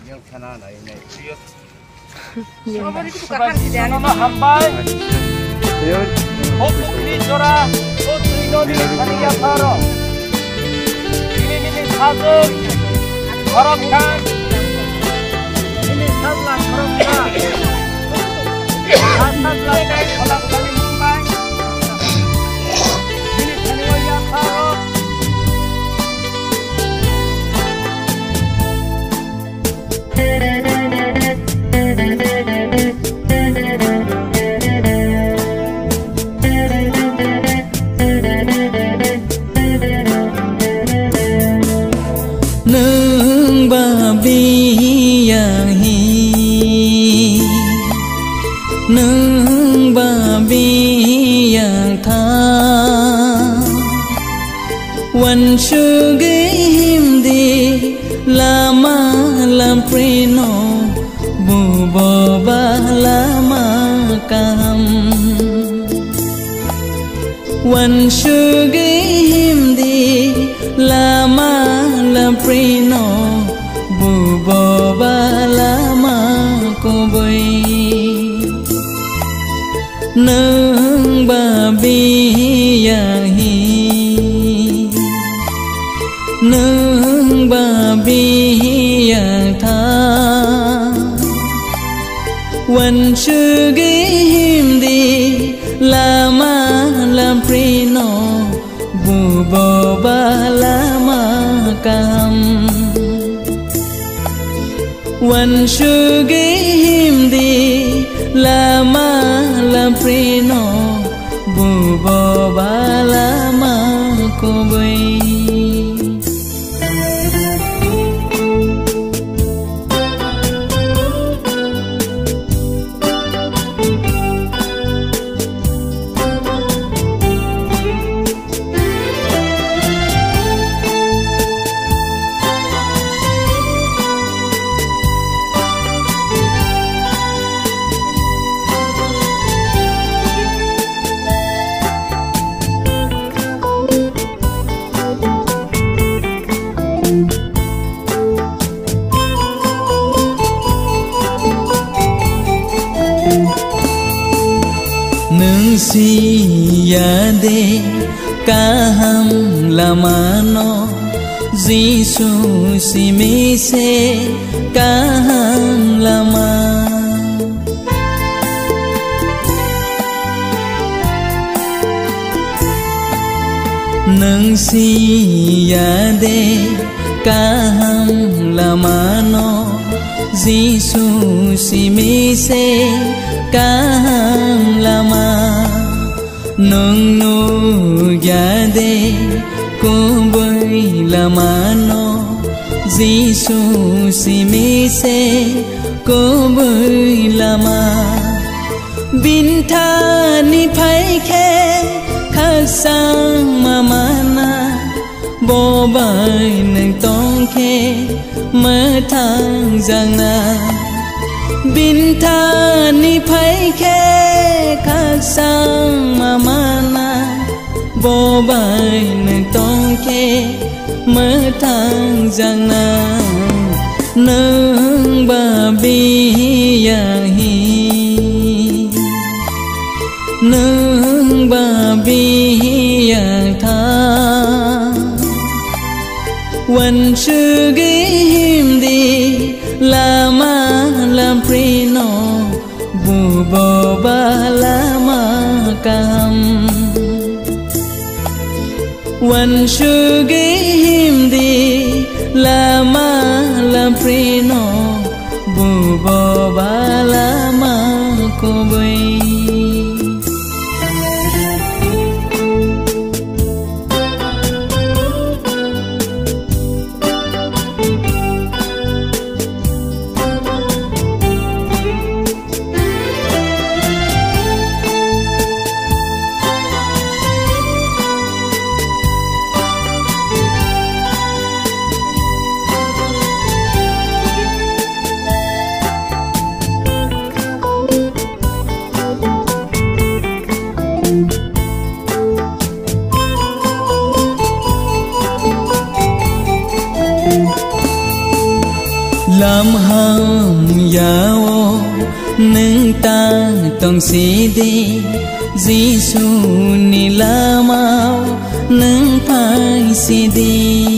yang kana na ini Sama hambai. Hopukni jora, Otrino di Tania Paro. Ini sabuk, korokkan. Ini sabuk korokkan. Asal lakai kolak kali Mumbai. Ini Tania Paro. Nương babi yang hi, nương babi yang tha, wan sugi himdi lama lam prino, bubo ba lama kam, wan sugi himdi lama lam prino bubo ba lama ko boy nang babi yang hi nang babi yang tha wan sugi himdi lama lam prino bubo ba lama kam wan sugi himdi lama lam prino bubo ba lama ko boy si ya de kaham lamano Giêsu si mi se kaham lama nang si ya de kaham lamano Giêsu si mi se kaham lama nung nu ya de ko boy lamano Giêsu si mi se ko boy lama binta ni phai khe khasang mamana bo bai nang tong khe ma thang giang na binta ni phai khe khasang mamana bo bai nang tong khe ma thang giang na nang ba bi yang hi nang ba bi yang tha wan sư gi him di lama lam prino bu bo ba lama kam wan sư gi him di lama lam prino bu bo ba lama ko bui làm hầm yao nâng ta tông si đi Giêsu ni lamao nâng phai si đi